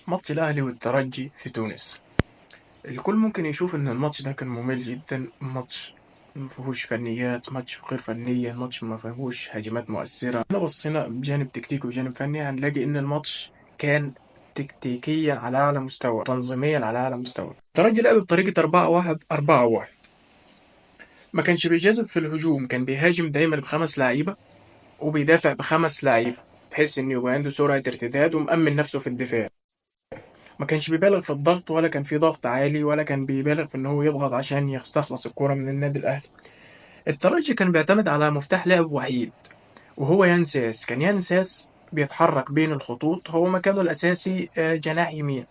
ماتش الأهلي والترجي في تونس. الكل ممكن يشوف إن الماتش ده كان ممل جدا. ماتش مفيهوش فنيات، ماتش غير فنيا، ماتش مفيهوش هجمات مؤثرة. لو بصينا بجانب تكتيكي وجانب فني هنلاقي إن الماتش كان تكتيكيا على أعلى مستوى، تنظيميا على أعلى مستوى. الترجي لعب بطريقة 4-1-4-1. ما كانش بيجازف في الهجوم، كان بيهاجم دايما بخمس لعيبة وبيدافع بخمس لعيبة، بحيث إنه يبقى عنده سرعة ارتداد ومأمن نفسه في الدفاع. ما كانش بيبالغ في الضغط، ولا كان في ضغط عالي، ولا كان بيبالغ في ان هو يضغط عشان يستخلص الكرة من النادي الاهلي. الترجي كان بيعتمد على مفتاح لعب وحيد، وهو يانساس. كان يانساس بيتحرك بين الخطوط، هو مكانه الاساسي جناح يمين.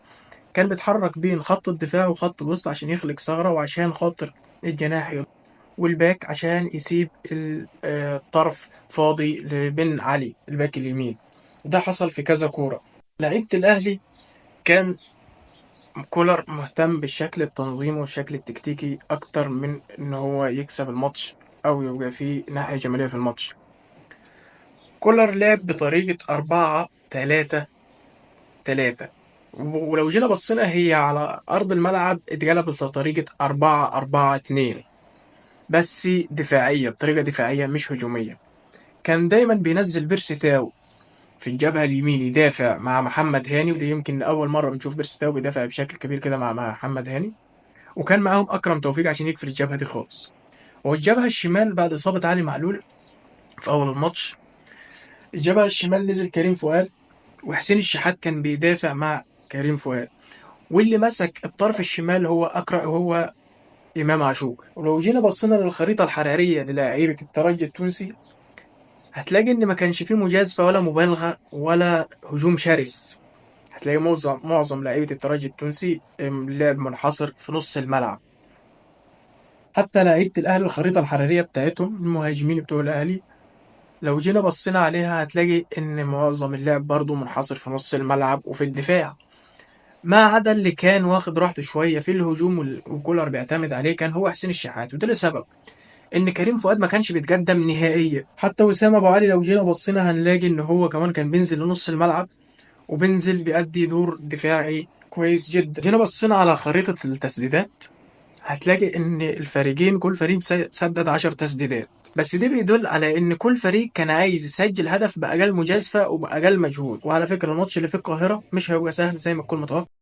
كان بيتحرك بين خط الدفاع وخط الوسط عشان يخلق ثغرة، وعشان خاطر الجناح والباك عشان يسيب الطرف فاضي لبن علي الباك اليمين. وده حصل في كذا كورة. لعيبة الأهلي كان كولر مهتم بالشكل التنظيمي والشكل التكتيكي أكتر من إن هو يكسب الماتش أو يبقى فيه ناحية جمالية في الماتش. كولر لعب بطريقة 4-3-3، ولو جينا بصينا هي على أرض الملعب اتقلبت لطريقة 4-4-2، بس دفاعية، بطريقة دفاعية مش هجومية. كان دايما بينزل بيرسي تاو في الجبهة اليمين يدافع مع محمد هاني، ودي يمكن أول مرة بنشوف بيرسي تاو بيدافع بشكل كبير كده مع محمد هاني. وكان معاهم أكرم توفيق عشان يقفل الجبهة دي خالص. والجبهة الشمال بعد إصابة علي معلول في أول الماتش، الجبهة الشمال نزل كريم فؤاد، وحسين الشحات كان بيدافع مع كريم فؤاد. واللي مسك الطرف الشمال هو إمام عاشور. ولو جينا بصينا للخريطة الحرارية للاعيبة الترجي التونسي هتلاقي إن ما كانش فيه مجازفة ولا مبالغة ولا هجوم شرس. هتلاقي معظم لاعيبة الترجي التونسي لعب منحصر في نص الملعب. حتى لعيبة الأهلي الخريطة الحرارية بتاعتهم المهاجمين بتوع الأهلي لو جينا بصينا عليها هتلاقي إن معظم اللعب برضه منحصر في نص الملعب وفي الدفاع، ما عدا اللي كان واخد راحته شوية في الهجوم وكولر بيعتمد عليه كان هو حسين الشحات. وده لسبب إن كريم فؤاد ما كانش بيتقدم نهائيا. حتى وسام أبو علي لو جينا بصينا هنلاقي إن هو كمان كان بينزل لنص الملعب وبينزل بيأدي دور دفاعي كويس جدا. جينا بصينا على خريطة التسديدات هتلاقي ان الفريقين كل فريق سدد 10 تسديدات، بس ده بيدل على ان كل فريق كان عايز يسجل هدف باقل مجازفه وباقل مجهود. وعلى فكره الماتش اللي في القاهره مش هيبقى سهل زي ما الكل متوقع.